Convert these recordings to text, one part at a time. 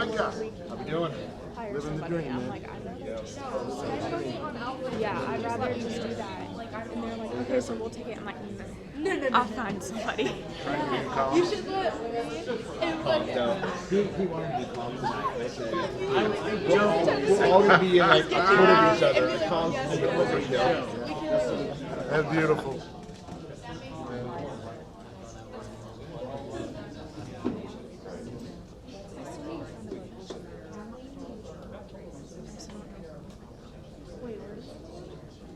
God. How we doing? Living the somebody. dream, I'm man. like, I'd rather just do that. And they're like, okay, so we'll take it. I'm like, no. I'll find somebody. Trying to be calm. You should let me. He wanted to be calm tonight. We'll all be in like a foot of each other. That's beautiful.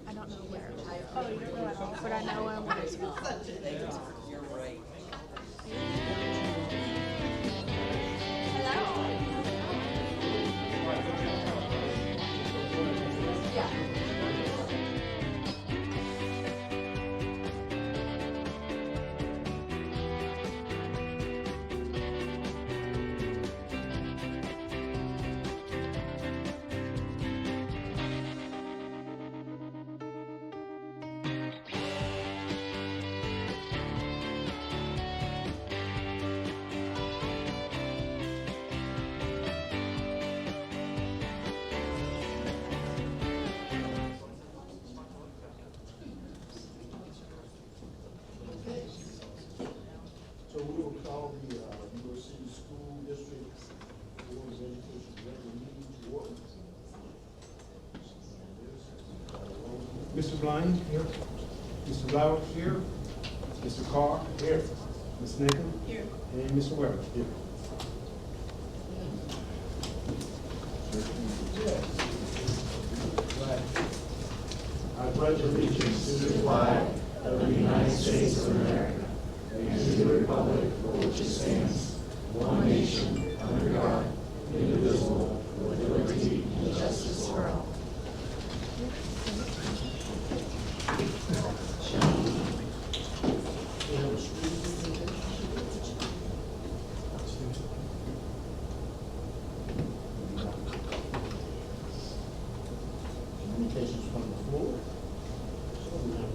I don't know where. Oh, you don't know at all. But I know where it's from. You're right. So we will call the Newark City School District Board of Education regular meeting to order. Mr. Blind here. Mr. Flowers here. Mr. Carr here. Ms. Nickham here. And Mr. Weber here. I pledge allegiance to the flag of the United States of America and to the republic for which it stands, one nation, under God, indivisible, with liberty and justice for all. Communications from the floor. So we have a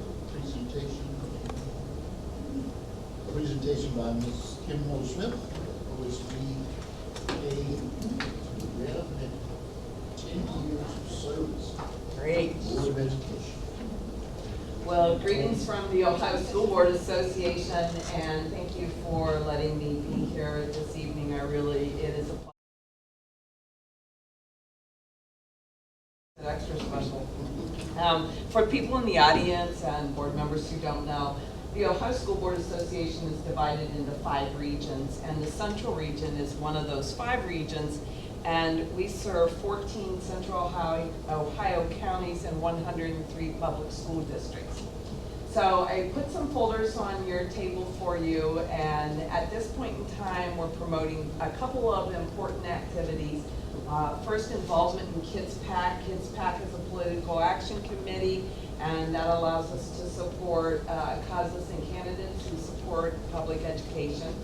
presentation by Ms. Kim Smith, OSB A 10 years of service. Great. Board of Education. Well, greetings from the Ohio School Board Association, and thank you for letting me be here this evening. It is a pleasure. Extra special. For people in the audience and board members who don't know, the Ohio School Board Association is divided into 5 regions, and the Central Region is one of those 5 regions, and we serve 14 Central Ohio counties and 103 public school districts. So I put some folders on your table for you, and at this point in time, we're promoting a couple of important activities. First, involvement in Kids PAC. Kids PAC is a political action committee, and that allows us to support causes and candidates who support public education.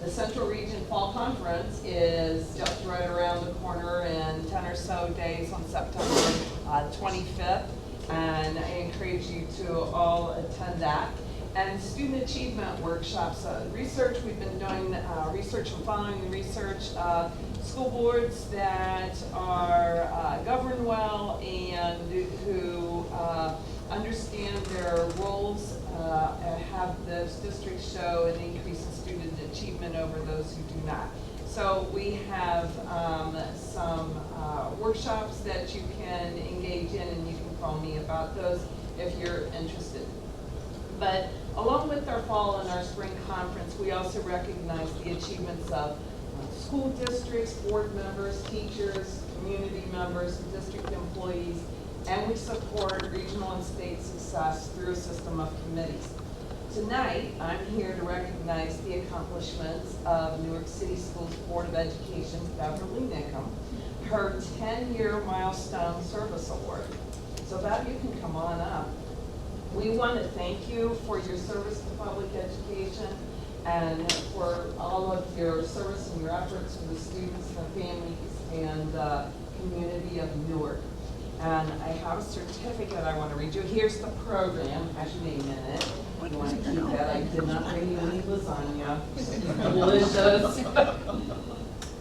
The Central Region Fall Conference is just right around the corner in 10 or so days on September 25th, and I encourage you to all attend that. And student achievement workshops, research, we've been doing research and following the research. School boards that are governed well and who understand their roles have those districts show an increase in student achievement over those who do not. So we have some workshops that you can engage in, and you can call me about those if you're interested. But along with our fall and our spring conference, we also recognize the achievements of school districts, board members, teachers, community members, district employees, and we support regional and state success through a system of committees. Tonight, I'm here to recognize the accomplishments of Newark City Schools Board of Education's Beverly Nickham, her 10-year milestone service award. So Bev, you can come on up. We want to thank you for your service to public education and for all of your service and your efforts for the students, the families, and the community of Newark. And I have a certificate I want to read you. Here's the program, has your name in it. You want to keep that. I did not bring you any lasagna. Delicious.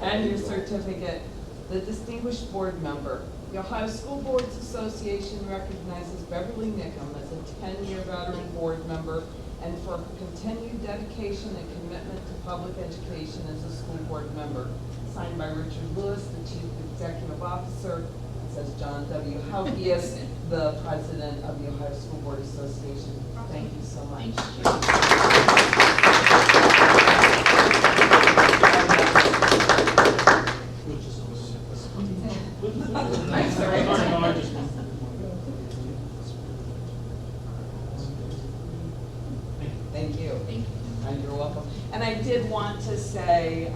and your certificate. The distinguished board member. The Ohio School Boards Association recognizes Beverly Nickham as a 10-year veteran board member and for her continued dedication and commitment to public education as a school board member. Signed by Richard Lewis, the Chief Executive Officer, and says John W. Haukius, the President of the Ohio School Board Association. Thank you so much. I'm sorry. Thank you. And you're welcome. And I did want to say,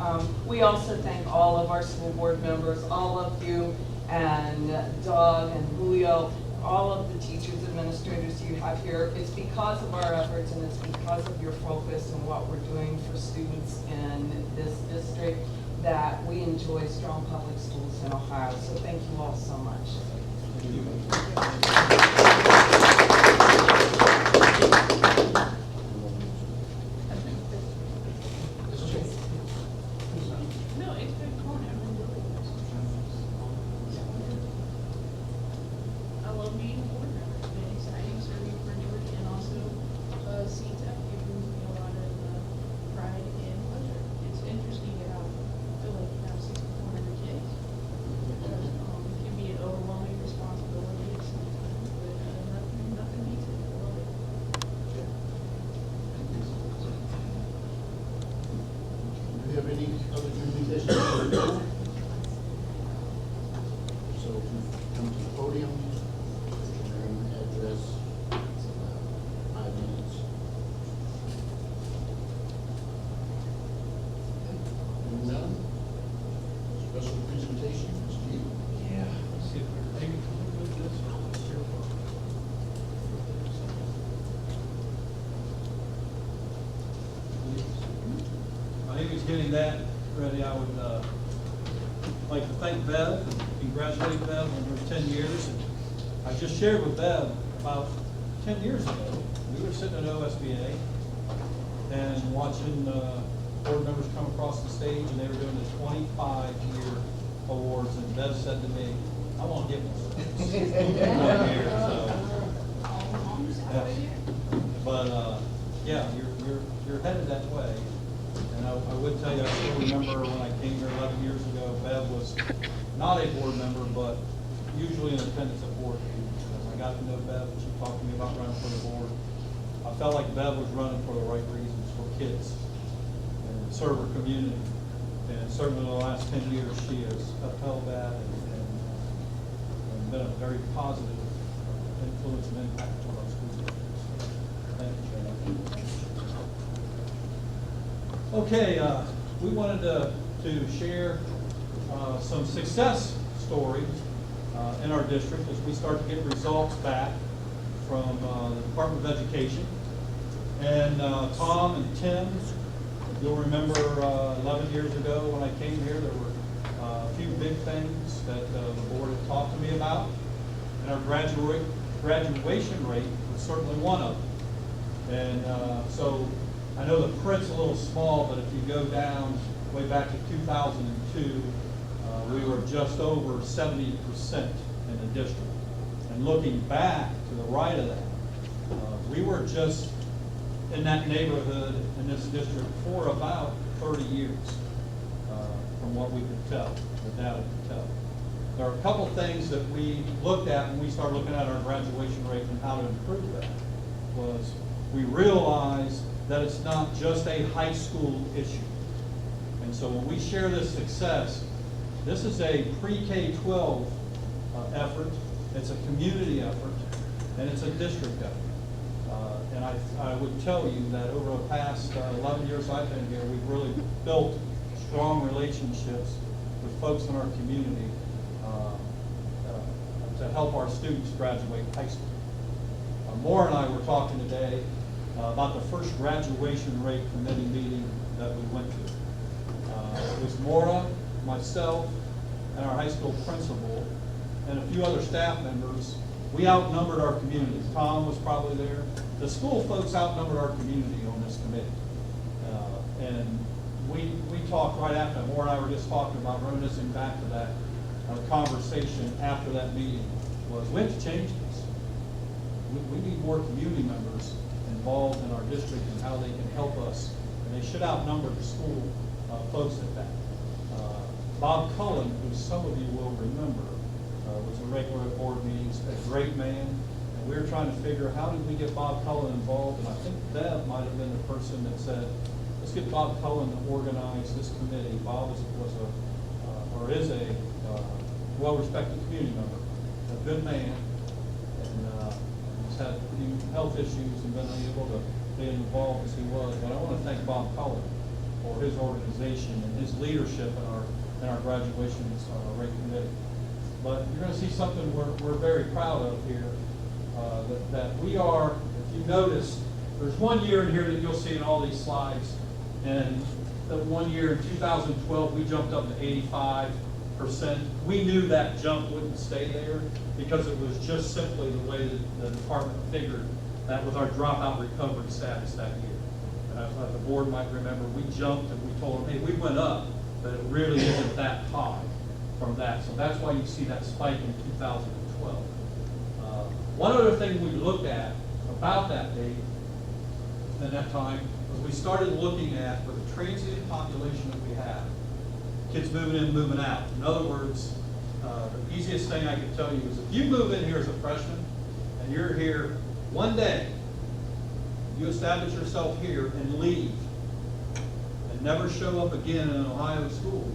we also thank all of our school board members, all of you, and Doug and Julio, all of the teachers, administrators you have here. It's because of our efforts and it's because of your focus and what we're doing for students in this district that we enjoy strong public schools in Ohio. So thank you all so much. I love meeting board members. It's been exciting serving for Newark, and also CTEP gives me a lot of pride and pleasure. It's interesting how I feel like you have 6,400 kids. It can be an overwhelming responsibility at sometimes, but nothing beats it. I love it. Do you have any other communications? So come to the podium and address 5 minutes. And now, special presentation, Steve. Yeah. Let's see if we're maybe with this or what's your My name is getting that ready. I would like to thank Bev and congratulate Bev on her 10 years. And I just shared with Bev about 10 years ago, we were sitting at OSBA and watching board members come across the stage and they were doing the 25-year awards, and Bev said to me, I want to get one of those. Yeah. But yeah, you're headed that way. And I would tell you, I still remember when I came here 11 years ago, Bev was not a board member, but usually in attendance at board meetings. As I got to know Bev, and she talked to me about running for the board, I felt like Bev was running for the right reasons, for kids, and serve her community. And certainly in the last 10 years, she has upheld that and been a very positive influence and impact on our school districts. Thank you, Shannon. Okay, we wanted to share some success stories in our district as we start to get results back from the Department of Education. And Tom and Tim, you'll remember 11 years ago when I came here, there were a few big things that the board had talked to me about. And our graduation rate was certainly one of them. And so I know the print's a little small, but if you go down way back to 2002, we were just over 70% in the district. And looking back to the right of that, we were just in that neighborhood in this district for about 30 years, from what we could tell, the data could tell. There are a couple things that we looked at when we started looking at our graduation rate and how to improve that. Was we realized that it's not just a high school issue. And so when we share this success, this is a pre-K-12 effort, it's a community effort, and it's a district effort. And I would tell you that over the past 11 years I've been here, we've really built strong relationships with folks in our community to help our students graduate high school. Maura and I were talking today about the first graduation rate committee meeting that we went to. It was Maura, myself, and our high school principal, and a few other staff members. We outnumbered our community. Tom was probably there. The school folks outnumbered our community on this committee. And we talked right after, Maura and I were just talking about reminiscing back to that conversation after that meeting, was we have to change this. We need more community members involved in our district and how they can help us, and they should outnumber the school folks at that. Bob Cullen, who some of you will remember, was a regular at board meetings, a great man, and we were trying to figure how did we get Bob Cullen involved, and I think Bev might have been the person that said, let's get Bob Cullen to organize this committee. Bob is a well-respected community member, a good man, and he's had a few health issues and been unable to be involved as he was. But I want to thank Bob Cullen for his organization and his leadership in our graduation rate committee. But you're going to see something we're very proud of here, that we are, if you notice, there's one year in here that you'll see in all these slides, and that one year in 2012 we jumped up to 85%. We knew that jump wouldn't stay there because it was just simply the way that the department figured that with our dropout recovery status that year. As the board might remember, we jumped and we told them, hey, we went up, but it really isn't that high from that. So that's why you see that spike in 2012. One other thing we looked at about that date and that time was we started looking at, with the transient population that we have, kids moving in, moving out. In other words, the easiest thing I can tell you is if you move in here as a freshman and you're here one day, you establish yourself here and leave and never show up again in an Ohio school,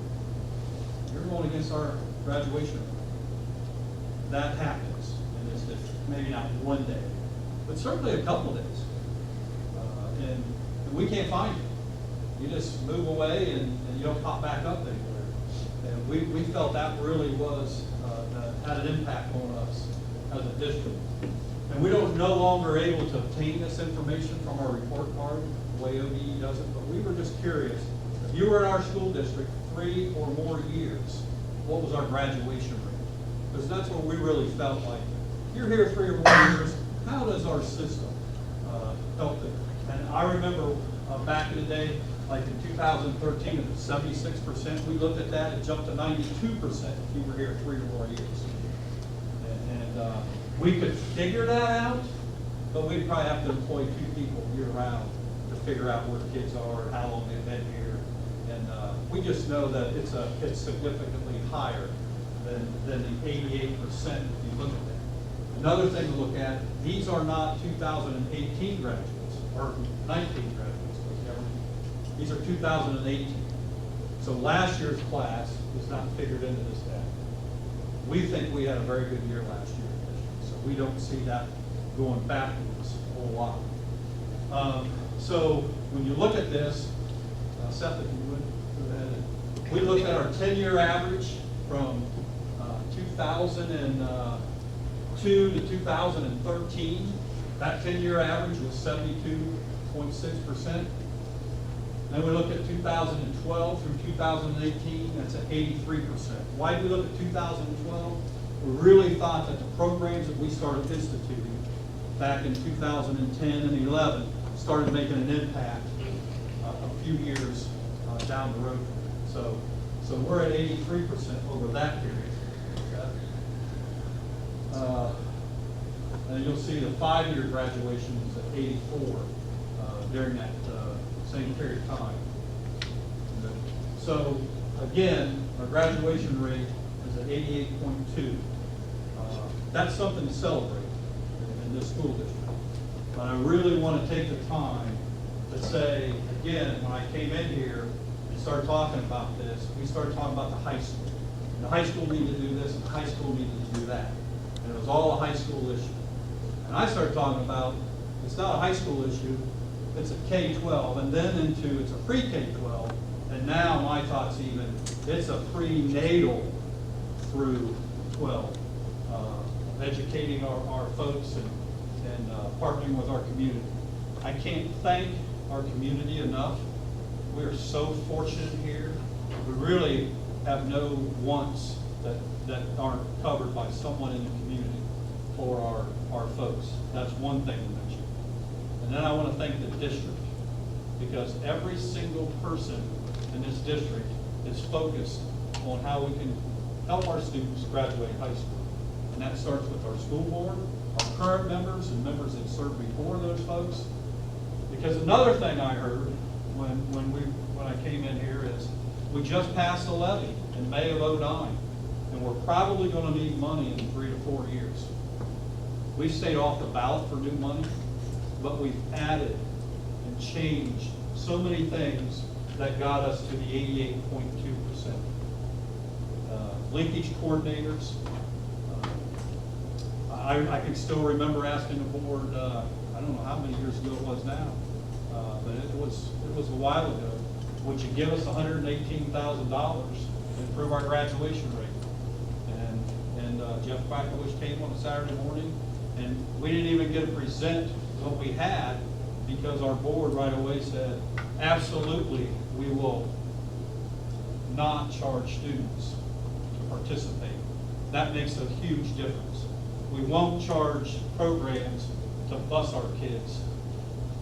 you're going against our graduation rate. That happens in this district. Maybe not one day, but certainly a couple days. And we can't find you. You just move away and you don't pop back up anywhere. And we felt that really was, had an impact on us as a district. And we don't no longer able to obtain this information from our report card, the way ODE does it, but we were just curious. If you were in our school district 3 or more years, what was our graduation rate? Because that's what we really felt like. If you're here 3 or more years, how does our system help it? And I remember back in the day, like in 2013, it was 76%. We looked at that, it jumped to 92% if you were here 3 or more years. And we could figure that out, but we'd probably have to employ 2 people year-round to figure out where kids are and how long they've been here. And we just know that it's significantly higher than the 88% if you look at that. Another thing to look at, these are not 2018 graduates, or 19 graduates, whichever. These are 2018. So last year's class is not figured into this data. We think we had a very good year last year, so we don't see that going backwards a whole lot. So when you look at this, Seth, if you would, go ahead. We looked at our 10-year average from 2002 to 2013. That 10-year average was 72.6%. Then we look at 2012 through 2018, that's at 83%. Why did we look at 2012? We really thought that the programs that we started instituting back in 2010 and 11 started making an impact a few years down the road. So we're at 83% over that period. And you'll see the 5-year graduation is at 84 during that same period of time. So again, our graduation rate is at 88.2. That's something to celebrate in this school district. But I really want to take the time to say, again, when I came in here and started talking about this, we started talking about the high school. And the high school needed to do this, and the high school needed to do that. And it was all a high school issue. And I started talking about, it's not a high school issue, it's a K-12, and then into it's a pre-K-12, and now my thoughts even, it's a prenatal through 12, educating our folks and partnering with our community. I can't thank our community enough. We are so fortunate here. We really have no wants that aren't covered by someone in the community for our folks. That's one thing to mention. And then I want to thank the district, because every single person in this district is focused on how we can help our students graduate high school. And that starts with our school board, our current members, and members that served before those folks. Because another thing I heard when I came in here is, we just passed a levy in May of '09, and we're probably going to need money in 3 to 4 years. We've stayed off the ballot for new money, but we've added and changed so many things that got us to the 88.2%. Linkage coordinators. I can still remember asking the board, I don't know how many years ago it was now, but it was a while ago. Would you give us $118,000 to improve our graduation rate? And Jeff Quackovich came on a Saturday morning, and we didn't even get to present what we had because our board right away said, absolutely, we will not charge students to participate. That makes a huge difference. We won't charge programs to bus our kids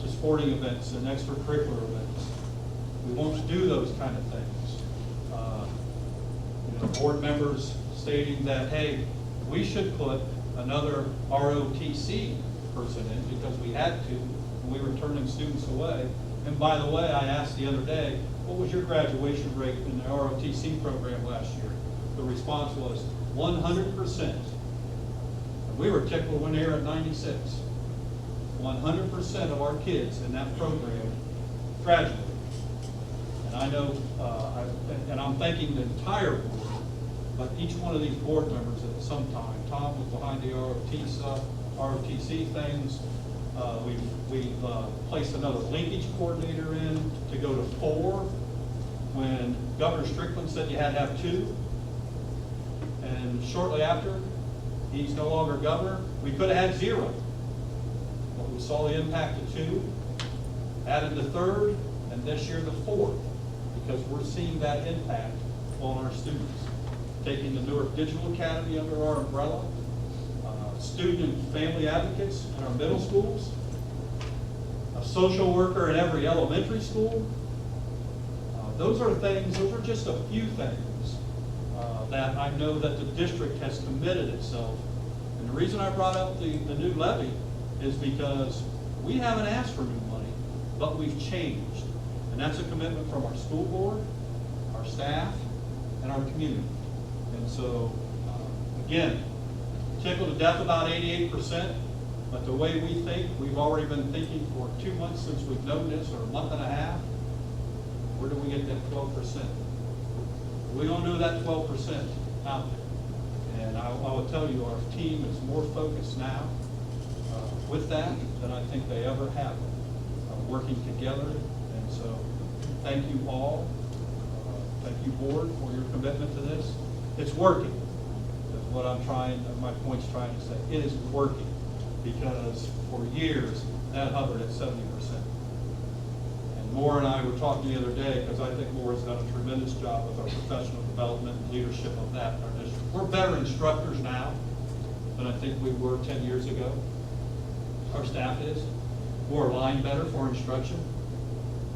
to sporting events and extracurricular events. We won't do those kind of things. Board members stating that, hey, we should put another ROTC person in because we had to when we were turning students away. And by the way, I asked the other day, what was your graduation rate in the ROTC program last year? The response was 100%. And we were tickled when they were at 96. 100% of our kids in that program graduated. And I know, and I'm thanking the entire board, but each one of these board members at some time, Tom was behind the ROTC things. We've placed another linkage coordinator in to go to 4 when Governor Strickland said you had to have 2. And shortly after, he's no longer governor. We could have had 0. But we saw the impact of 2, added the 3rd, and this year the 4th, because we're seeing that impact on our students. Taking the Newark Digital Academy under our umbrella, student and family advocates in our middle schools, a social worker in every elementary school. Those are just a few things that I know that the district has committed itself. And the reason I brought up the new levy is because we haven't asked for new money, but we've changed. And that's a commitment from our school board, our staff, and our community. And so, again, tickled to death about 88%, but the way we think, we've already been thinking for 2 months since we've known this, or a month and a half. Where do we get that 12%? We're going to do that 12% out there. And I will tell you, our team is more focused now with that than I think they ever have, working together. And so, thank you all. Thank you, board, for your commitment to this. It's working. That's what my point's trying to say. It is working because for years that hovered at 70%. And Moore and I were talking the other day because I think Moore has done a tremendous job with our professional development and leadership of that in our district. We're better instructors now than I think we were 10 years ago. Our staff is. We're aligned better for instruction.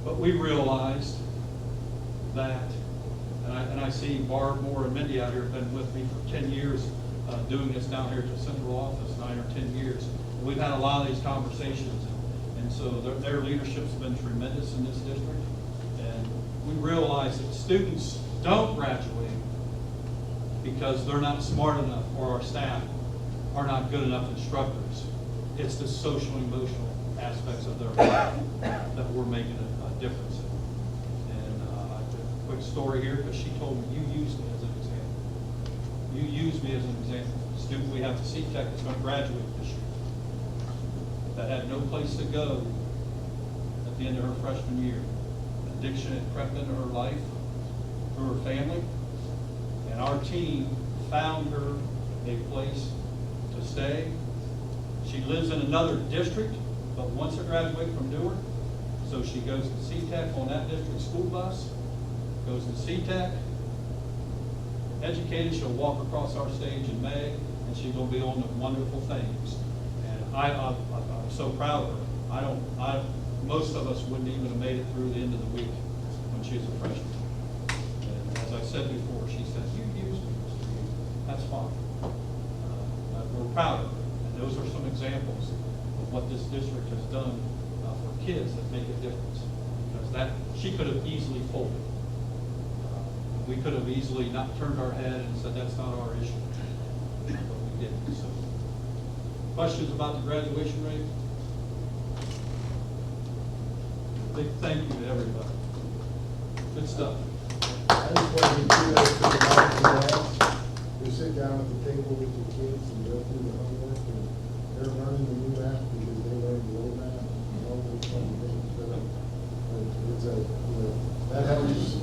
But we realized that, and I see Barb, Moore, and Mindy out here have been with me for 10 years doing this down here at the central office, 9 or 10 years. And we've had a lot of these conversations, and so their leadership's been tremendous in this district. And we realize that students don't graduate because they're not smart enough or our staff are not good enough instructors. It's the social and emotional aspects of their life that we're making a difference in. And a quick story here, because she told me, you used me as an example. You used me as an example. The student we have to CTEC that's going to graduate this year, that had no place to go at the end of her freshman year. Addiction had crept into her life, through her family, and our team found her a place to stay. She lives in another district, but wants to graduate from Newark, so she goes to CTEC on that district school bus, goes to CTEC, educated, she'll walk across our stage in May, and she's going to be on the wonderful things. And I'm so proud of her. Most of us wouldn't even have made it through the end of the week when she was a freshman. said before, she says, you use me, Mr. Hughes, that's fine. But we're proud of it, and those are some examples of what this district has done for kids that make a difference. Because that, she could have easily folded. We could have easily not turned our head and said, that's not our issue. But we didn't. So, questions about the graduation rate? Big thank you to everybody. Good stuff. I just want to give kudos to the moms and dads who sit down at the table with your kids and go through the homework, and they're learning the new math because they learned the old math and all those fun things for them. It's a, you know, that helps. It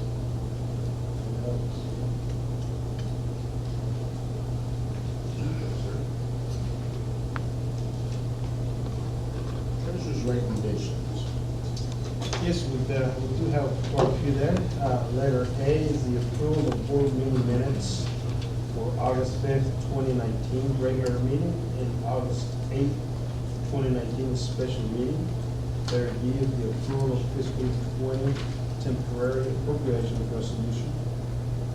helps. Treasurer's recommendations. Yes, we do have quite a few there. Letter A is the approval of board meeting minutes for August 5th, 2019 regular meeting and August 8th, 2019 special meeting. Letter B is the approval of fiscal 20 temporary appropriation resolution.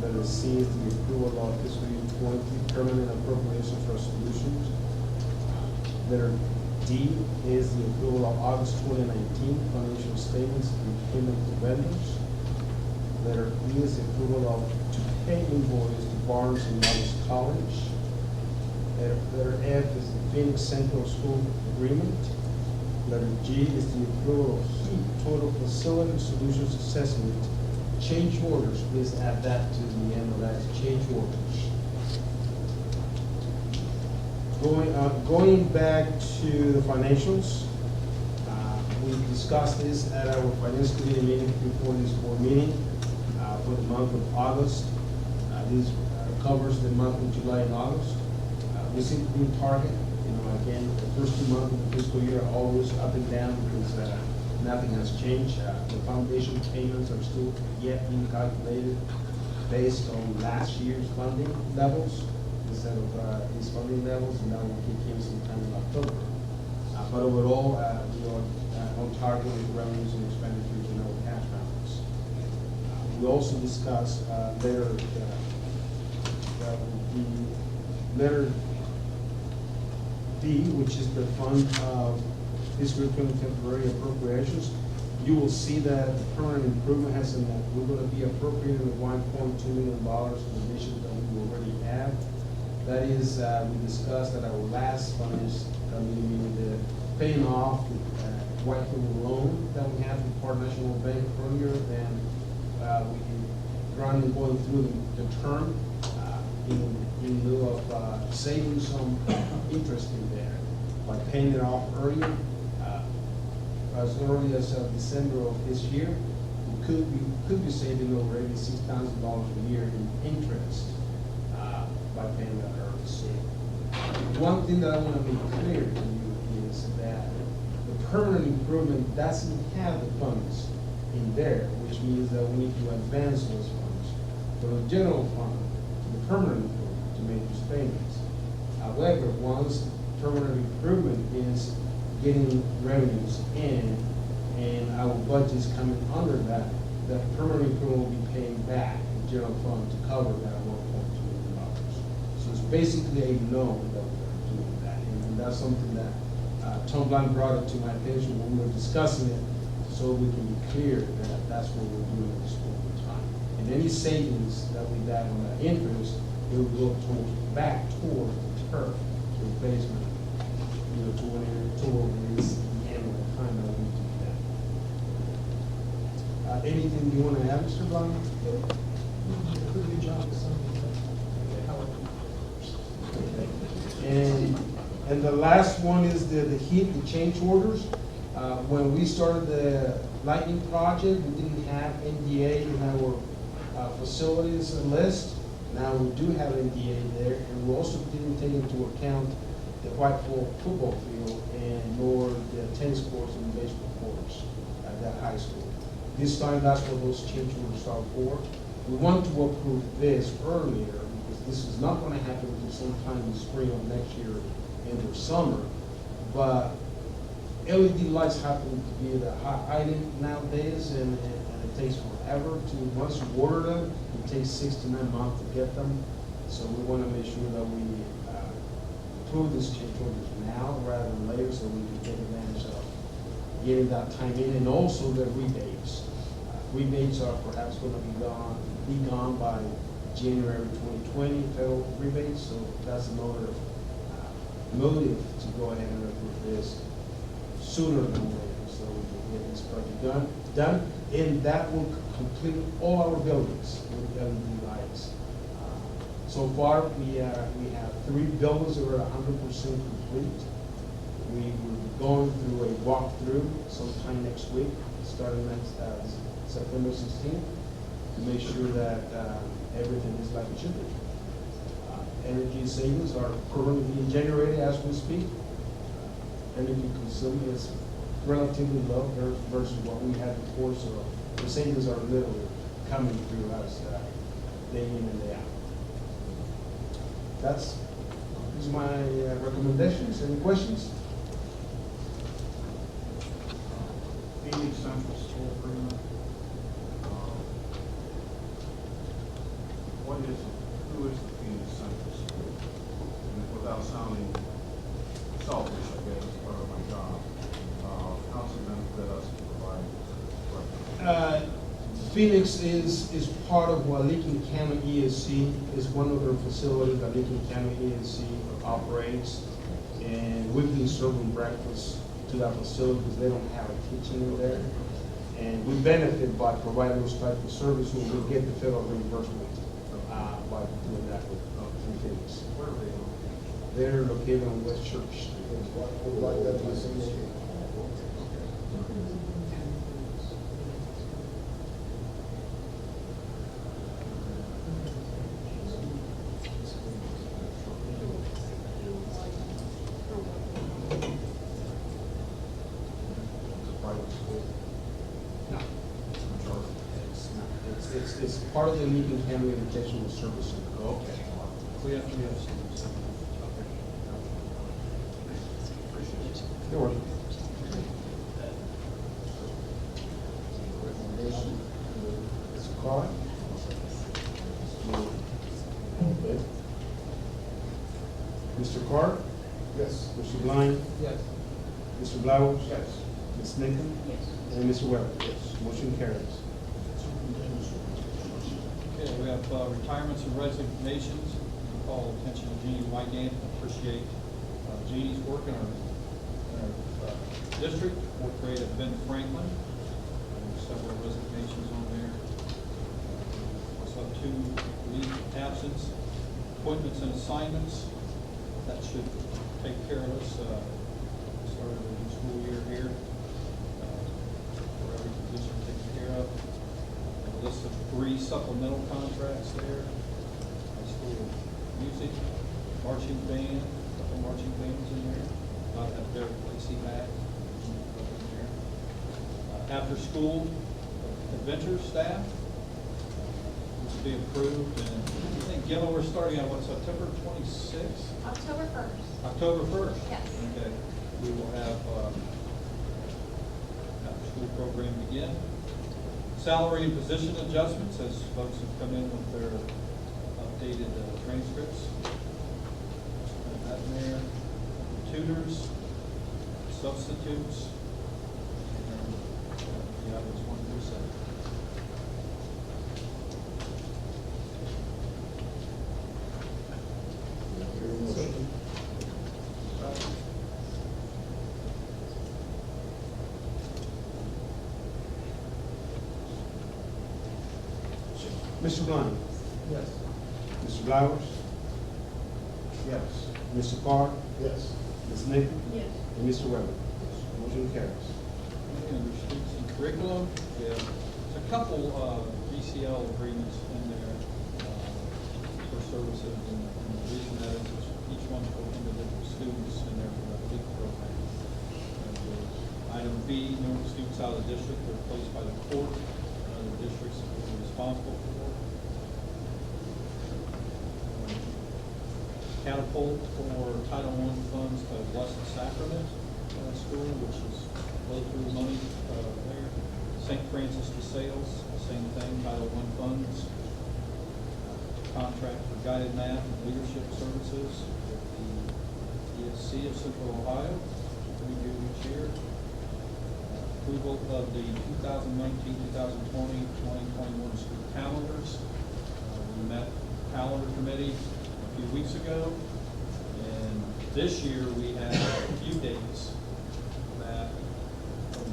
Letter C is the approval of fiscal year 20 permanent appropriations resolutions. Letter D is the approval of August 2019 financial statements and payment to vendors. Letter E is the approval of to pay invoice to Barnes and Noble College. Letter F is the Phoenix Central School agreement. Letter G is the approval of HEAP Total Facility Solutions Assessment. Change orders, please add that to the end of that, change orders. Going back to the financials, we discussed this at our finance committee meeting before this board meeting for the month of August. This covers the month of July and August. We seem to be on target. You know, again, the first 2 months of the fiscal year are always up and down because nothing has changed. The foundation payments are still yet being calculated based on last year's funding levels instead of these funding levels, and that will kick in sometime in October. But overall, we are on target with revenues and expenditures and our cash balance. We also discussed letter D, which is the fund of fiscal 20 temporary appropriations. You will see that the permanent improvement has in that we're going to be appropriating $1.2 million in addition to what we already have. That is, we discussed at our last finance committee meeting, the paying off the White River loan that we have with Park National Bank earlier, and we running going through the term in lieu of saving some interest in there by paying it off earlier. As early as December of this year, we could be saving over $86,000 a year in interest by paying that early. So one thing that I want to make clear to you is that the permanent improvement doesn't have the funds in there, which means that we need to advance those funds from the general fund to the permanent improvement to make these payments. However, once permanent improvement is getting revenues in and our budget is coming under that, the permanent improvement will be paying back the general fund to cover that $1.2 million. So it's basically a loan that we're doing that, and that's something that Tom Blank brought it to my attention when we were discussing it, so we can be clear that that's what we're doing at this point in time. And any savings that we got on that interest, it will go back toward the turf replacement, toward this annual time that we do that. Anything you want to add, Mr. Blank? Good job. And the last one is the HEAP, the change orders. When we started the Lightning project, we didn't have NDA in our facilities list. Now we do have NDA there, and we also didn't take into account the Whitehall football field and nor the tennis courts and baseball courts at that high school. This time, that's what those change orders are for. We want to approve this earlier because this is not going to happen until sometime in the spring of next year in the summer. But LED lights happen to be the hot item nowadays, and it takes forever to, once you order them, you it takes 6 to 9 months to get them. So we want to make sure that we approve this change orders now rather than later, so we can take advantage of getting that time in, and also the rebates. Rebates are perhaps going to be gone by January 2020, federal rebates, so that's another motive to go ahead and approve this sooner than later, so we can get this project done, and that will complete all our buildings with LED lights. So far, we have 3 buildings that are 100% complete. We will be going through a walkthrough sometime next week, starting next September 16th, to make sure that everything is like it should be. Energy savings are currently being generated as we speak. Energy consumption is relatively low versus what we had before, so the savings are literally coming through us day in and day out. These are my recommendations. Any questions? Phoenix Central School agreement. Who is the Phoenix Central School? And without sounding selfish, I guess, as part of my job, how's it benefit us to provide this? Phoenix is part of what Lincoln County ESC is one of their facilities that Lincoln County ESC operates, and we've been serving breakfast to that facility because they don't have a kitchen in there, and we benefit by providing those type of services. We get the federal reimbursement by doing that with Phoenix. Where are they located? They're located on West Church Street. Like that, my senior. No. It's part of the Lincoln County Educational Service Center. Okay. We have some. You're welcome. Mr. Carr? Okay. Mr. Carr? Yes. Mr. Blind? Yes. Mr. Blowers? Yes. Ms. Nichols? Yes. And Mr. Weber? Yes. Motion carries. Okay, we have retirements and resignations. We call attention to Jeannie Whitegate. Appreciate Jeannie's work in our district. Fourth grade at Ben Franklin. Several resignations on there. Also have 2 leave absence, appointments and assignments. That should take care of us. Started the new school year here. For every position taken care of. A list of 3 supplemental contracts there. High school music, marching band, a couple marching bands in there. Not have Derek Lacey back. After school adventure staff, which will be approved. And I think, Gil, we're starting on what, September 26th? October 1st. October 1st? Yes. Okay. We will have after-school program begin. Salary and position adjustments, as folks have come in with their updated transcripts. Put that in there. Tutors, substitutes, and the others 1 through 7. Mr. Blind? Yes. Mr. Blowers? Yes. Mr. Carr? Yes. Ms. Nichols? Yes. And Mr. Weber? Motion carries. Under students and curriculum, we have a couple VCL agreements in there for services, and the reason that is each one for individual students in there for that LEAP program. Item B, Newark students out of the district are placed by the court, the districts are responsible for. Catapult for Title I funds to Blessed Sacrament School, which is flow-through money there. St. Francis de Sales, same thing, Title I funds. contract for guided math and leadership services with the ESC of Central Ohio, we do each year. Approval of the 2019, 2020, 2021 school calendars. We met calendar committee a few weeks ago, and this year we have a few dates that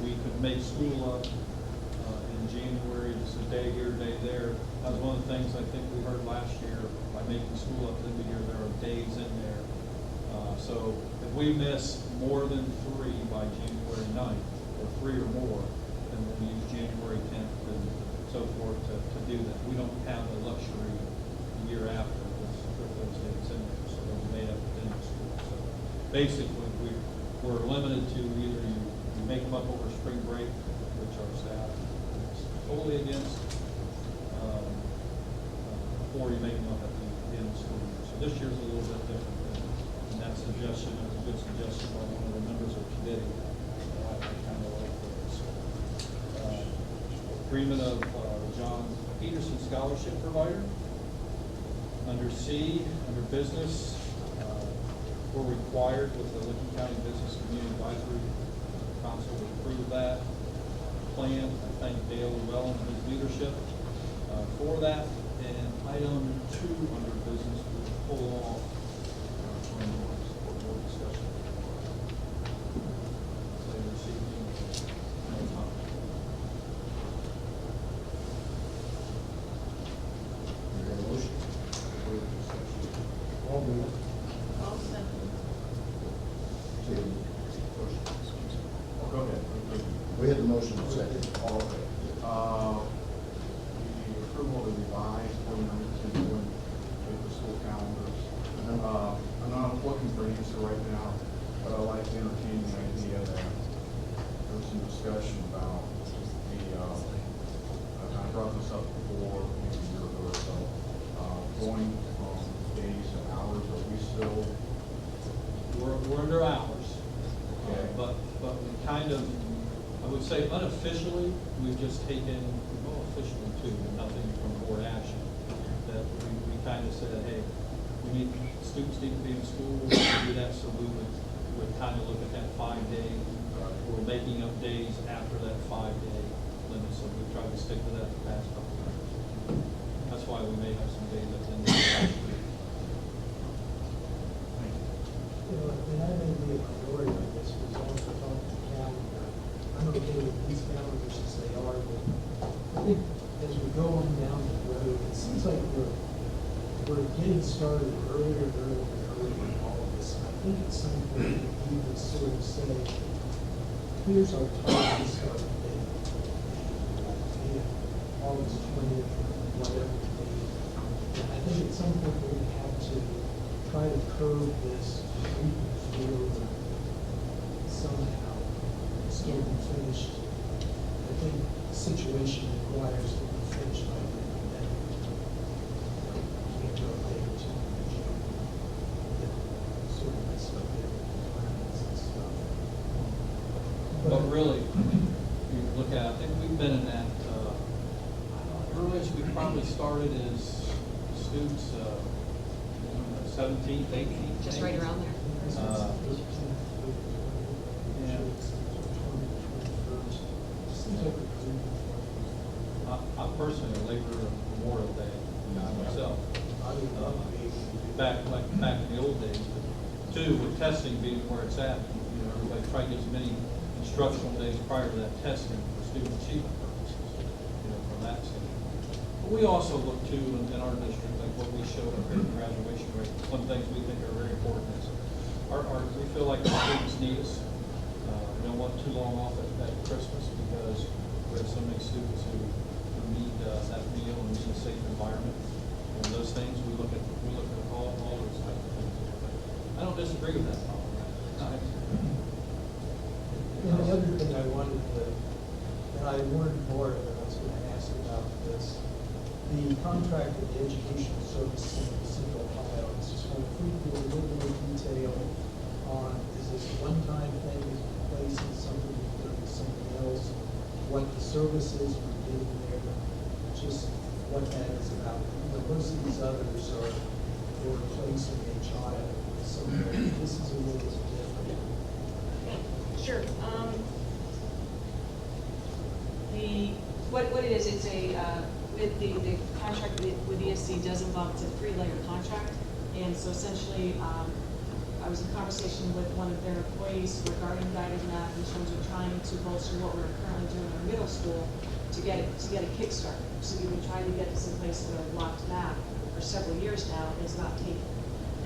we could make school up in January, just a day here, a day there. That was one of the things I think we heard last year, by making school up in the year, there are days in there. So if we miss more than 3 by January 9th, or 3 or more, then we'll use January 10th and so forth to do that. We don't have the luxury the year after with those dates in there, so they're made up within the school. So basically, we're limited to either you make them up over spring break, which our staff is totally against, or you make them up at the end of the school year. So this year's a little bit different, and that suggestion is a good suggestion by one of the members of the committee. I kind of like those. Agreement of John Peterson Scholarship Provider. Under C, under business, we're required with the Lincoln County Business Community Advisory Council to approve that plan. I thank Dale Llewellyn and his leadership for that. And item 2 under business, we pull off from board discussion. Later this evening, no time. We have a motion. Further discussion. I'll move. I'll second. Any questions? Oh, go ahead. We had the motion second. All of it. The approval of the revised 2019 paper school calendars. I'm not looking for an answer right now, but I'd like to entertain the idea that there's some discussion about the, I brought this up before, maybe a year ago or so, going from days to hours. Are we still? We're under hours. Okay. But we kind of, I would say unofficially, we've just taken, well, officially too, but nothing from board action, that we kind of said, hey, we need, students need to be in school, we need to do that, so we would kind of look at that 5-day, we're making up days after that 5-day limit, so we tried to stick to that the past couple of years. That's why we may have some days that's in there. You know, and I may be a minority on this, because I also talk to the calendar. I'm okay with these calendars as they are, but I think as we go on down the road, it seems like we're getting started earlier and earlier and earlier in all of this. And I think at some point we would sort of say, here's our target start date. And August 20th, whatever the date. And I think at some point we're going to have to try to curve this somehow still be finished. I think the situation requires to be finished by the end of the day. Can't go a day or two in June. Sort of mess up their requirements and stuff. But really, you look at, I think we've been in that, earliest we probably started as students, 17th, 18th. Just right around there. Yeah. I'm personally a laborer of Memorial Day guy myself. Back in the old days, but 2, with testing being where it's at, you know, everybody try to get as many instructional days prior to that testing for student achievement purposes, you know, from that standpoint. But we also look to, in our district, like what we showed up here in graduation rate, some things we think are very important is, we feel like our students need us. We don't want too long off at Christmas because we have so many students who need that meal and need a safe environment. And those things, we look at all those types of things. But I don't disagree with that. And the other thing I wanted to, and I learned more than I was going to ask about this, the contract with the Educational Service Center of Central Ohio, it's just want to do a little more detail on, is this a one-time thing, is it replacing something with something else, what the services we're getting there, just what that is about. You know, most of these others, replacing a child. So this is a little bit different. Sure. What it is, it's the contract with ESC does involve, it's a 3-layer contract. And so essentially, I was in conversation with one of their employees regarding guided math in terms of trying to bolster what we're currently doing in our middle school to get a kickstart. So we've been trying to get this in place with our blocked math for several years now, and it's not taken.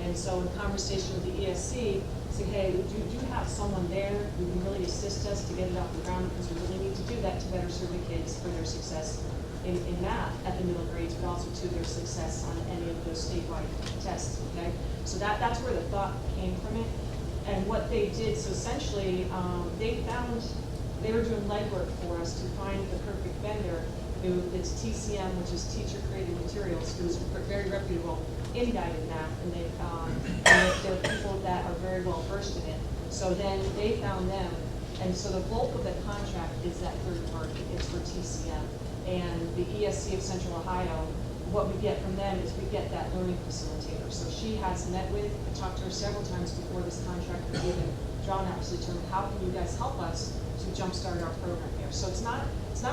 And so in conversation with the ESC, said, hey, do you have someone there who can really assist us to get it off the ground, because we really need to do that to better serve the kids for their success in math at the middle grades, but also to their success on any of those statewide tests, okay? So that's where the thought came from it. And what they did, so essentially, they were doing legwork for us to find the perfect vendor who, it's TCM, which is Teacher Created Materials, who's very reputable in guided math, and they're people that are very well versed in it. So then they found them, and so the bulk of the contract is that third party, it's for TCM. And the ESC of Central Ohio, what we get from them is we get that learning facilitator. So she has met with, I talked to her several times before this contract was even drawn out to determine how can you guys help us to jumpstart our program here. So it's not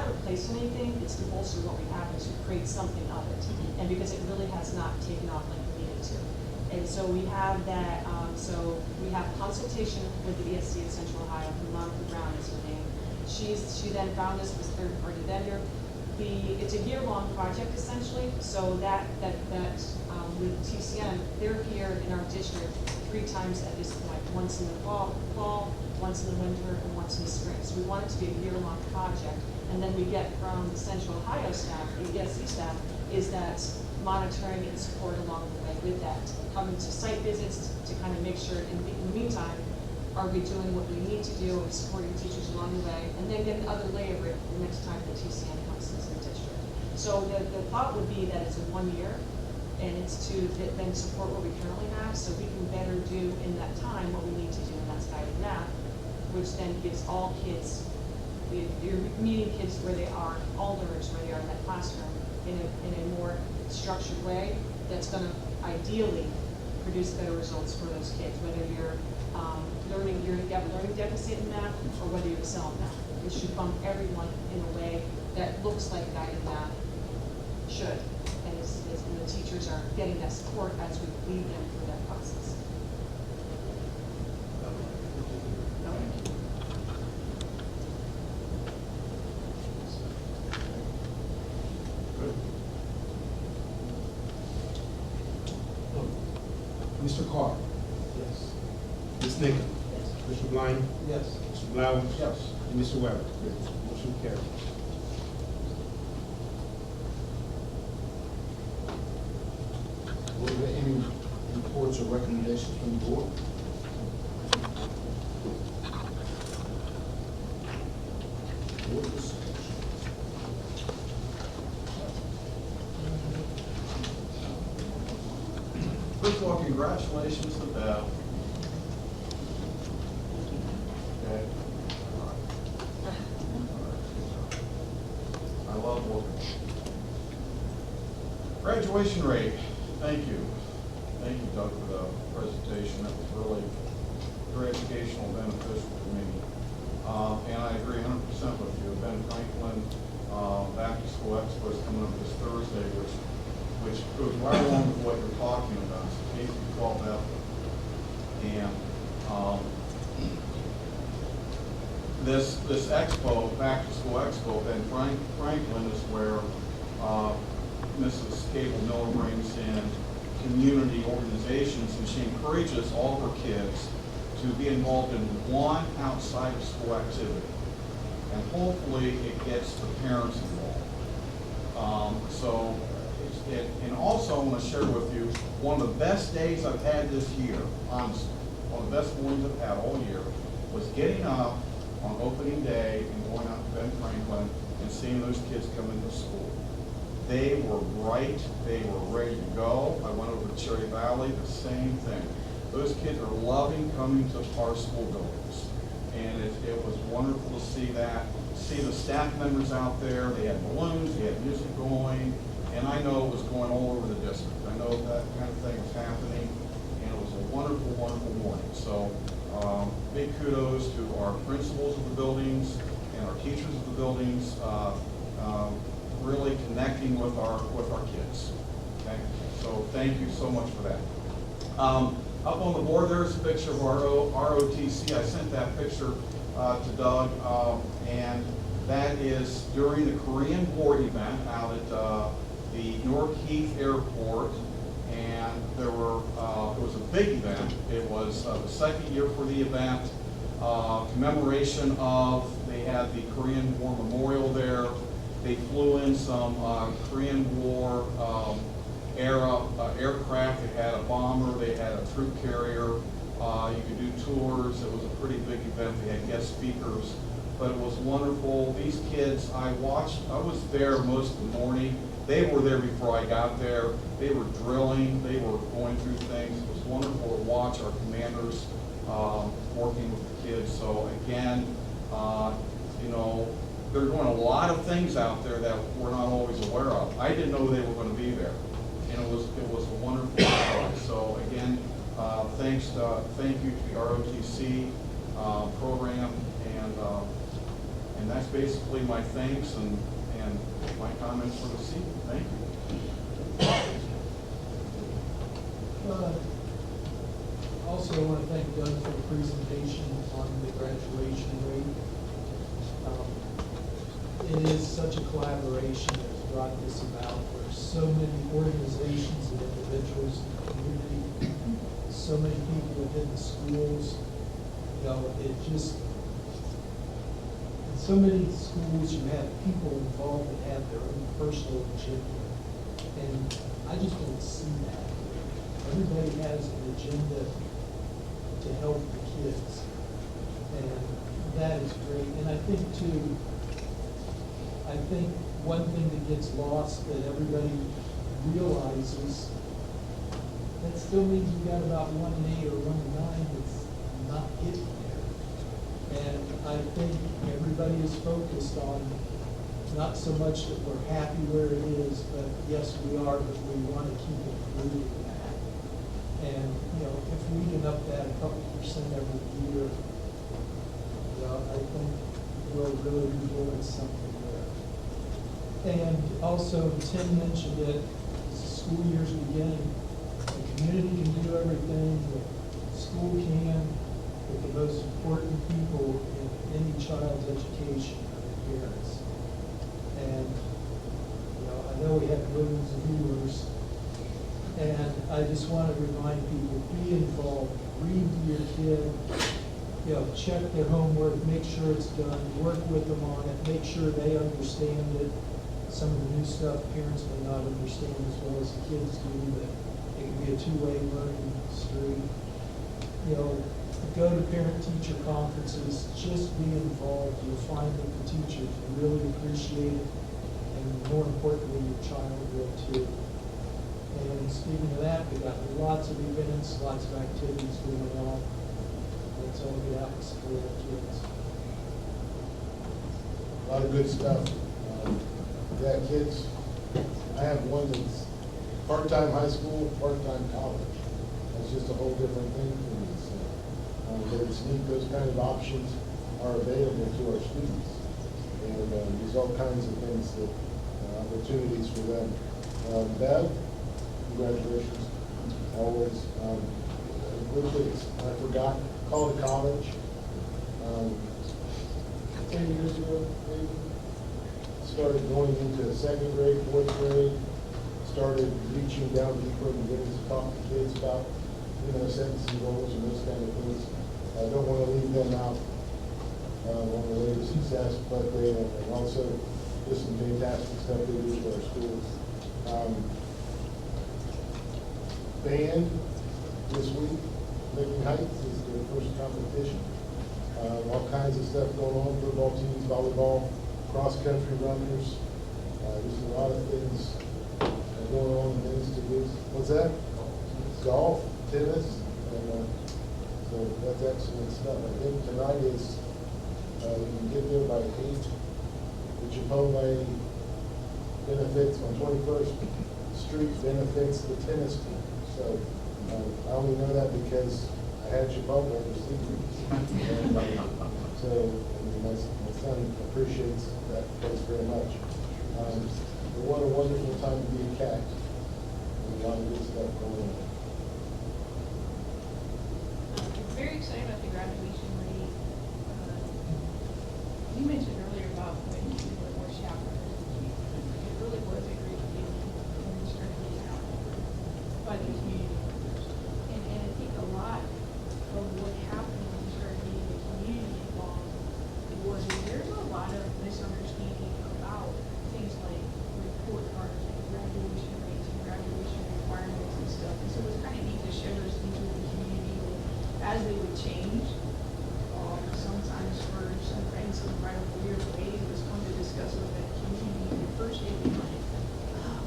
replacing anything, it's to bolster what we have and to create something of it. And because it really has not taken off like we needed to. And so we have that, so we have consultation with the ESC of Central Ohio, who Monica Brown is her name. She then found us as third party vendor. It's a year-long project essentially, so that with TCM, they're here in our district 3 times at this point, once in the fall, once in the winter, and once in the spring. So we want it to be a year-long project. And then we get from the Central Ohio staff, the ESC staff, is that monitoring and support along the way with that, coming to site visits to kind of make sure in the meantime, are we doing what we need to do and supporting teachers along the way, and then get the other layer of it the next time the TCM comes into the district. So the thought would be that it's a 1 year, and it's to then support what we currently have, so we can better do in that time what we need to do, and that's guided math, which then gives all kids, you're meeting kids where they are, all learners where they are in that classroom, in a more structured way that's going to ideally produce better results for those kids, whether you're you have a learning deficit in math, or whether you excel in math. It should bump everyone in a way that looks like guided math should. And the teachers are getting that support as we lead them through that process. Mr. Carr? Yes. Ms. Nickam? Yes. Mr. Blind? Yes. Mr. Blowers? Yes. And Mr. Weber? Motion carries. Were there any reports or recommendations from the board? Board discussion. First of all, congratulations to Beth. Okay. I love working. Graduation rate, thank you. Thank you, Doug, for the presentation. That was really very educational, beneficial to me. And I agree 100% with you. Ben Franklin, Back to School Expo is coming up this Thursday, which goes right along with what you're talking about. It's K through 12 effort. And this expo, Back to School Expo, Ben Franklin is where Mrs. Cable Miller brings in community organizations, and she encourages all of her kids to be involved in one outside of school activity. And hopefully it gets the parents involved. And also I want to share with you, one of the best days I've had this year, honestly, one of the best mornings I've had all year, was getting up on opening day and going out to Ben Franklin and seeing those kids come into school. They were bright, they were ready to go. I went over to Cherry Valley, the same thing. Those kids are loving coming to our school buildings. And it was wonderful to see that, see the staff members out there. They had balloons, they had music going, and I know it was going all over the district. I know that kind of thing was happening, and it was a wonderful, wonderful morning. So big kudos to our principals of the buildings and our teachers of the buildings, really connecting with our kids. Okay, so thank you so much for that. Up on the board, there's a picture of our ROTC. I sent that picture to Doug, and that is during the Korean War event out at the Newark Heath Airport, and there were it was a big event. It was the second year for the event, commemoration of, they had the Korean War Memorial there. They flew in some Korean War era aircraft. They had a bomber, they had a troop carrier. You could do tours. It was a pretty big event. They had guest speakers, but it was wonderful. These kids, I was there most of the morning. They were there before I got there. They were drilling. They were going through things. It was wonderful to watch our commanders working with the kids. So again, you know, they're doing a lot of things out there that we're not always aware of. I didn't know they were going to be there, and it was a wonderful surprise. So again, thank you to the ROTC program, and that's basically my thanks and my comments for this evening. Thank you. Also, I want to thank Doug for the presentation on the graduation rate. It is such a collaboration that has brought this about, where so many organizations and individuals in the community, so many people within the schools, you know, it just, in so many schools you have people involved that have their own personal agenda. And I just don't see that. Everybody has an agenda to help the kids. And that is great. And I think too, one thing that gets lost that everybody realizes, that still means we got about 1 in 8 or 1 in 9 that's not getting there. And I think everybody is focused on not so much that we're happy where it is, but yes, we are, but we want to keep improving that. And, you know, if we can up that a couple percent every year, you know, I think we'll really be doing something there. And also, Tim mentioned it, as the school year's beginning, the community can do everything, the school can, but the most important people in any child's education are the parents. And, you know, I know we have movers and movers, and I just want to remind people, be involved, read to your kid, you know, check their homework, make sure it's done, work with them on it, make sure they understand it. Some of the new stuff parents may not understand as well as the kids do, but it can be a two-way learning street. You know, go to parent-teacher conferences, just be involved. You'll find that the teachers really appreciate it, and more importantly, your child will too. And speaking of that, we've got lots of events, lots of activities going on. Let's all get out and support our kids. A lot of good stuff. Yeah, kids, I have one that's part-time high school, part-time college. That's just a whole different thing for me. So, but it's neat, those kind of options are available to our students. And there's all kinds of things that, opportunities for them. Bev, congratulations, always. Quickly, I forgot, called to college 10 years ago, maybe. Started going into second grade, fourth grade, started reaching down deeper and getting to talk to kids about, you know, sentencing goals and those kind of things. I don't want to leave them out on the way to success, but they and also just some fantastic stuff they do for our schools. Band this week, Lincoln Heights is their first competition. All kinds of stuff going on, football teams, volleyball, cross-country runners, there's a lot of things going on and things to do. What's that? Golf, tennis, and so that's excellent stuff. I think tonight is, you can get there by 8. The Chipotle benefits, my 21st Street benefits the tennis team. So I only know that because I had Chipotle receiving. So, I mean, my son appreciates that place very much. But what a wonderful time to be a cat. And a lot of good stuff going on. I'm very excited about the graduation rate. You mentioned earlier about when you were more chaperones. It really was a great feeling when you started getting out by the community members. And I think a lot of what happened when you started getting the community involved was there's a lot of misunderstanding about things like report cards and graduation rates and graduation requirements and stuff. And so it was kind of neat to share those things with the community as they would change. Sometimes for some friends who right over weird ways, it was fun to discuss with that community. The first day we like,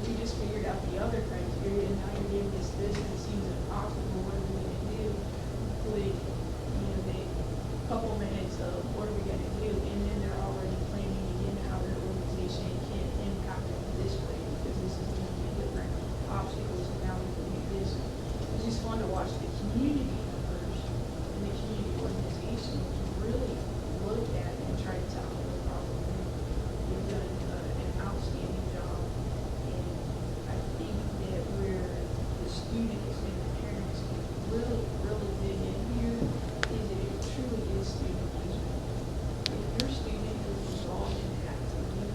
we just figured out the other criteria, and now you're giving us this, and it seems impossible. What are we going to do? With, the couple minutes of what are we going to do, and then they're already planning again how their organization can impact it this way, because this is going to be different obstacles, and now we can do this. It's just fun to watch the community members and the community organization really look at and try to tackle the problem. You've done an outstanding job, and I think that where the students and the parents can really, really dig in here is that it truly is student engagement. If your student is involved in an activity,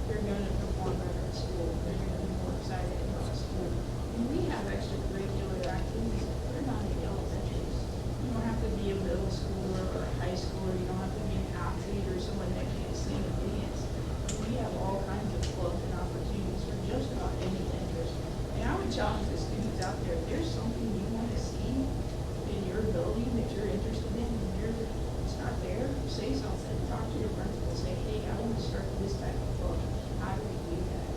they're going to perform better at school. They're going to be more excited about school. And we have extracurricular activities. They're not in elementaries. You don't have to be a middle schooler or a high schooler. You don't have to be an athlete or someone that can't sing or dance. We have all kinds of clubs and opportunities for just about any interest. And I would challenge the students out there, if there's something you want to see in your building that you're interested in, and it's not there, say something. Talk to your principal. Say, hey, I want to start this type of club. How do we do that?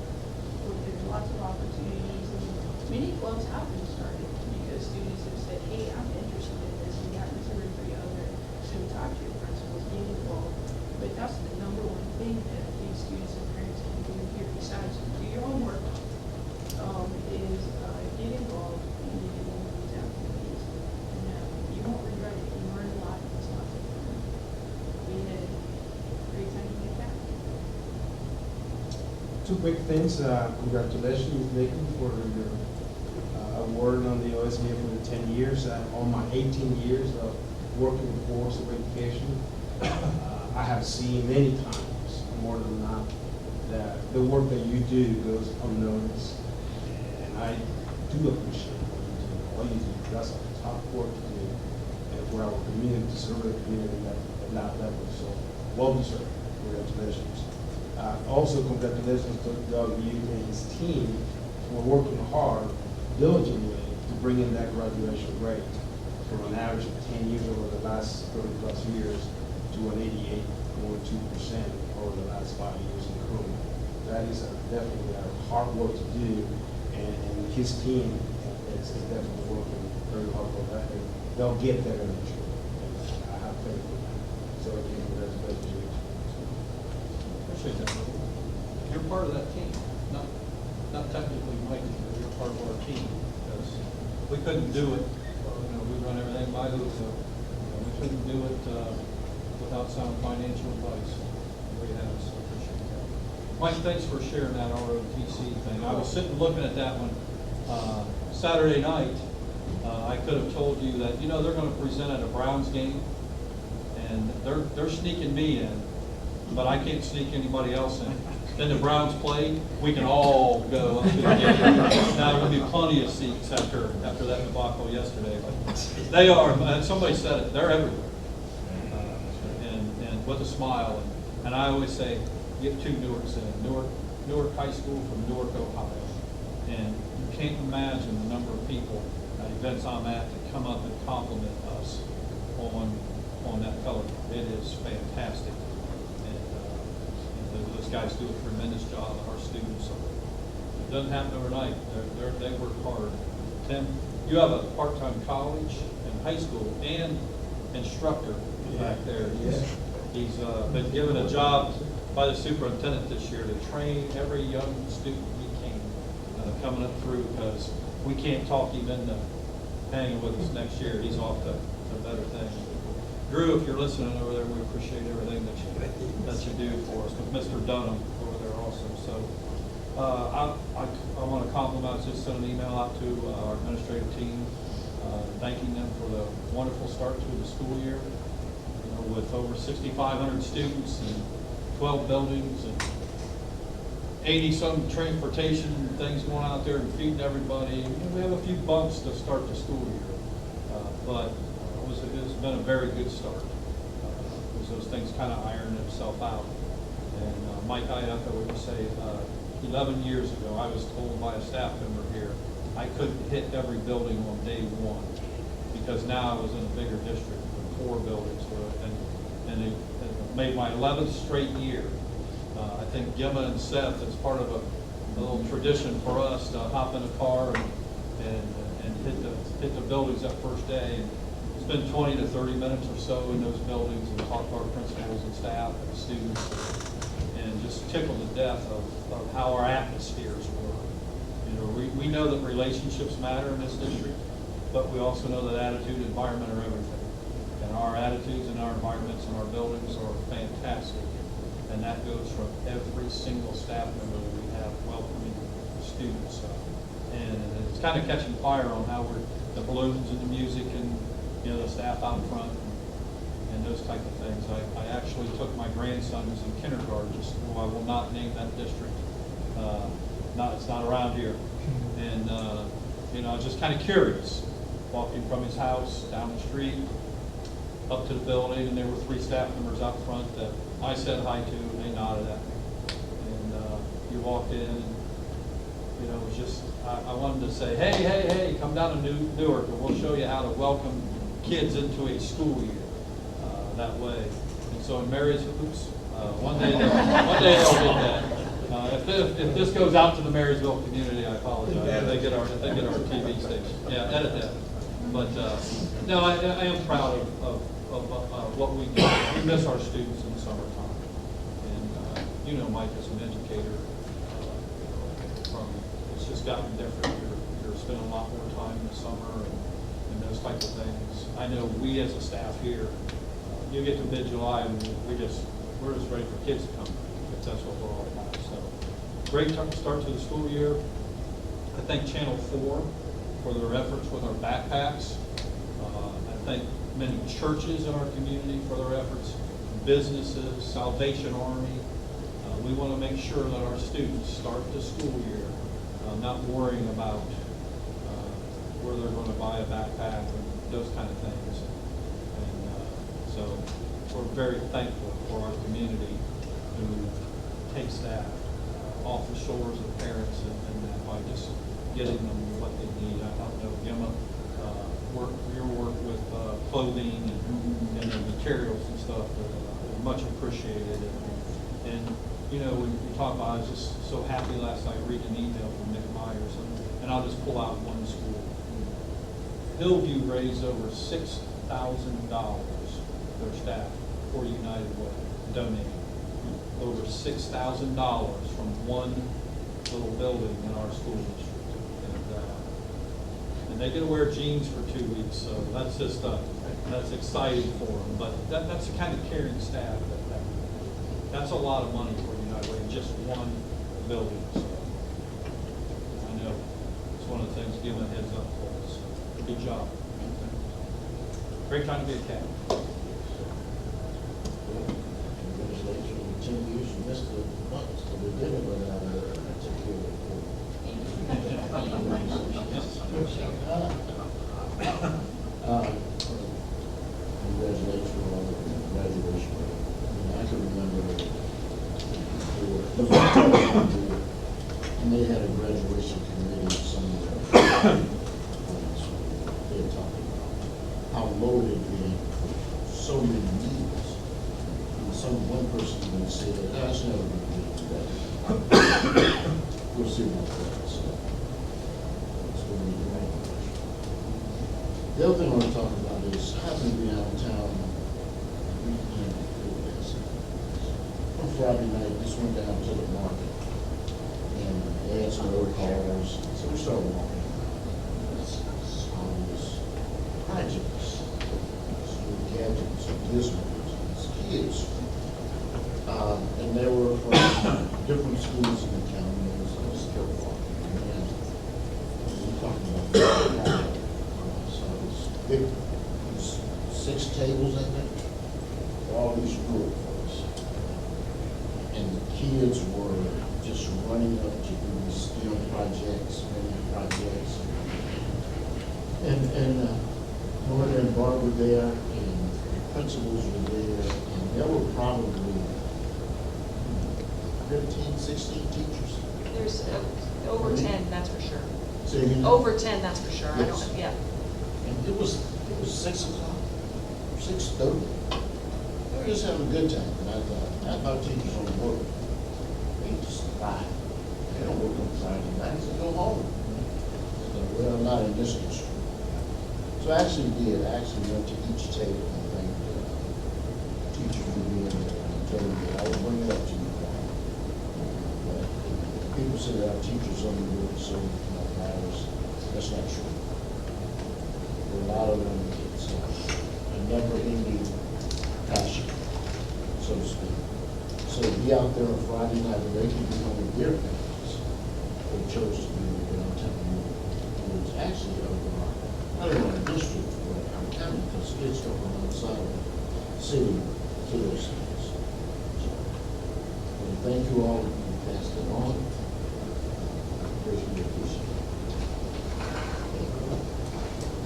Well, there's lots of opportunities. And many clubs have been started because students have said, hey, I'm interested in this. We have 2 or 3 other. So talk to your principals, get involved. But that's the number one thing that I think students and parents can do here besides do your homework, is get involved and get involved in these activities. And you won't regret it. You learn a lot. It's lots of fun. We had a great time to get back. 2 quick things. Congratulations, Ms. Nicky, for your award on the OSBA for the 10 years. On my 18 years of working in the force of education, I have seen many times, more than not, that the work that you do goes unnoticed. And I do appreciate what you do. All you do, that's a top work to do. And for our community, to serve the community at that level. So, well deserved. Congratulations. Also, congratulations to Doug, you and his team for working hard, diligently, to bring in that graduation rate from an average of 10 years over the last 30+ years to an 88.2% over the last 5 years in Chrome. That is definitely a hard work to do, and his team is definitely working very hard for that. And they'll get there eventually. I have faith in that. So again, congratulations. Appreciate that. You're part of that team, not technically Mike, but you're part of our team, because we couldn't do it. We run everything by Luke, so we couldn't do it without sound financial advice. We have, so appreciate that. Mike, thanks for sharing that ROTC thing. I was sitting looking at that one Saturday night. I could have told you that, they're going to present at a Browns game, and they're sneaking me in, but I can't sneak anybody else in. Then the Browns play, we can all go up to the game. Now, there'll be plenty of seats after that debacle yesterday, but they are, and somebody said it, they're everywhere. And with a smile, and I always say, get 2 Newarks in, Newark High School from Newark, Ohio. And you can't imagine the number of people at events I'm at that come up and compliment us on that color. It is fantastic. Those guys do a tremendous job, and our students. So it doesn't happen overnight. They work hard. Tim, you have a part-time college and high school and instructor back there. He's been given a job by the superintendent this year to train every young student he can coming up through, because we can't talk him into hanging with us next year. He's off to better things. Drew, if you're listening over there, we appreciate everything that you do for us. With Mr. Dunham over there also. So I want to compliment, I just sent an email out to our administrative team, thanking them for the wonderful start to the school year. You know, with over 6,500 students and 12 buildings and 80-some transportation things going out there and feeding everybody. You know, we have a few bumps to start the school year, but it's been a very good start. Because those things kind of iron themselves out. And Mike, I echo what you say. 11 years ago, I was told by a staff member here I couldn't hit every building on day one, because now I was in a bigger district with 4 buildings, and it made my 11th straight year. I think Gemma and Seth, it's part of a little tradition for us to hop in a car and hit the buildings that first day. And spend 20 to 30 minutes or so in those buildings and talk to our principals and staff and students, and just tickled to death of how our atmospheres were. You know, we know that relationships matter in this district, but we also know that attitude and environment are everything. And our attitudes and our environments and our buildings are fantastic. And that goes from every single staff member that we have welcoming students. And it's kind of catching fire on how the balloons and the music and, you know, the staff out front and those type of things. I actually took my grandson who's in kindergarten to school. I will not name that district. It's not around here. And, you know, I was just kind of curious, walking from his house down the street up to the building, and there were 3 staff members out front that I said hi to, and they nodded at me. And you walked in, and, you know, it was just, I wanted to say, hey, come down to Newark, and we'll show you how to welcome kids into a school year that way. And so in Mary's, one day they'll get that. If this goes out to the Marysville community, I apologize. They get our TV station. Yeah, edit that. But no, I am proud of what we do. We miss our students in the summertime. And you know, Mike, as an educator, it's just gotten different. You're spending a lot more time in the summer and those types of things. I know we as a staff here, you get to mid-July and we're just ready for kids to come. That's what we're all about. So great start to the school year. I thank Channel 4 for their efforts with our backpacks. I thank many churches in our community for their efforts, businesses, Salvation Army. We want to make sure that our students start the school year not worrying about where they're going to buy a backpack and those kind of things. And so we're very thankful for our community who takes that off the shoulders of parents and that by just getting them what they need. I don't know, Gemma, your work with clothing and the materials and stuff are much appreciated. And you know, when you talk about, I was just so happy last night reading an email from Nick Myers, and I'll just pull out one school. Hillview raised over $6,000 their staff for United Way, donating over $6,000 from one little building in our school district. And they get to wear jeans for 2 weeks, so that's just that's exciting for them. But that's the kind of caring staff that's a lot of money for United Way in just one building. So I know it's one of the things giving a heads up for us. Good job. Great time to be a cat. Congratulations on 10 years. You missed the months, but we did it, but I took care of it. Congratulations on the graduation. I can remember and they had a graduation committee somewhere. They were talking about how loaded it been for so many years. And one person would say that that's never going to be that. We'll see about that. So that's what we're doing. The other thing I want to talk about is I happen to be out of town weekend before this. Friday night, just went down to the market and they had some road calls, so we started walking. Songs, projects, gadgets, gizmos, it's kids. And they were from different schools in the county, and it was still walking. And we talking about so it's big, it's 6 tables, I think, for all these rural folks. And the kids were just running up to do these STEM projects, many projects. And Norman and Barb were there, and the principals were there, and there were probably 15, 16 teachers. There's over 10, that's for sure. So, you know, Over 10, that's for sure. I Yes. don't, yeah. and it was 6 o'clock, 6:30. They were just having a good time, and I thought teachers don't work. They just lie. They don't work on Friday nights, they go home. So, well, not in this district. So I actually did, I actually went to each table and thanked the teacher for being there, and told them that I would bring it up to you. But people say that our teachers only work so hours. That's not true. For a lot of them, it's a never-ending passion, so to speak. So to be out there on Friday night, and they can be home with their families, for the churches to be there, I'm telling you, it was actually I don't know, a district, but our county, because kids come from outside of the city to those things. So, and thank you all who passed it on. Greatly appreciate it.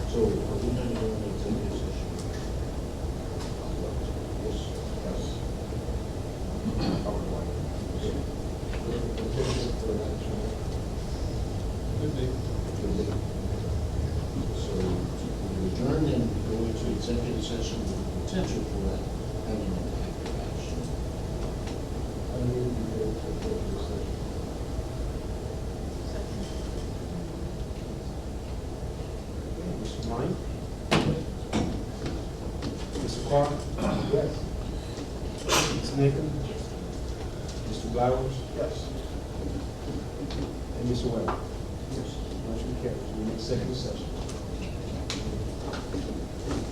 So, are we going to go into executive session? Yes. Yes. I would like. Good day. Good day. So, we adjourn and go into executive session with potential for that having an active action. I need to go to executive session. Mr. Ryan? Mr. Clark? Yes. Ms. Nichols? Mr. Blowers? Yes. And Mr. Webb? Yes. Motion carries. We executive session.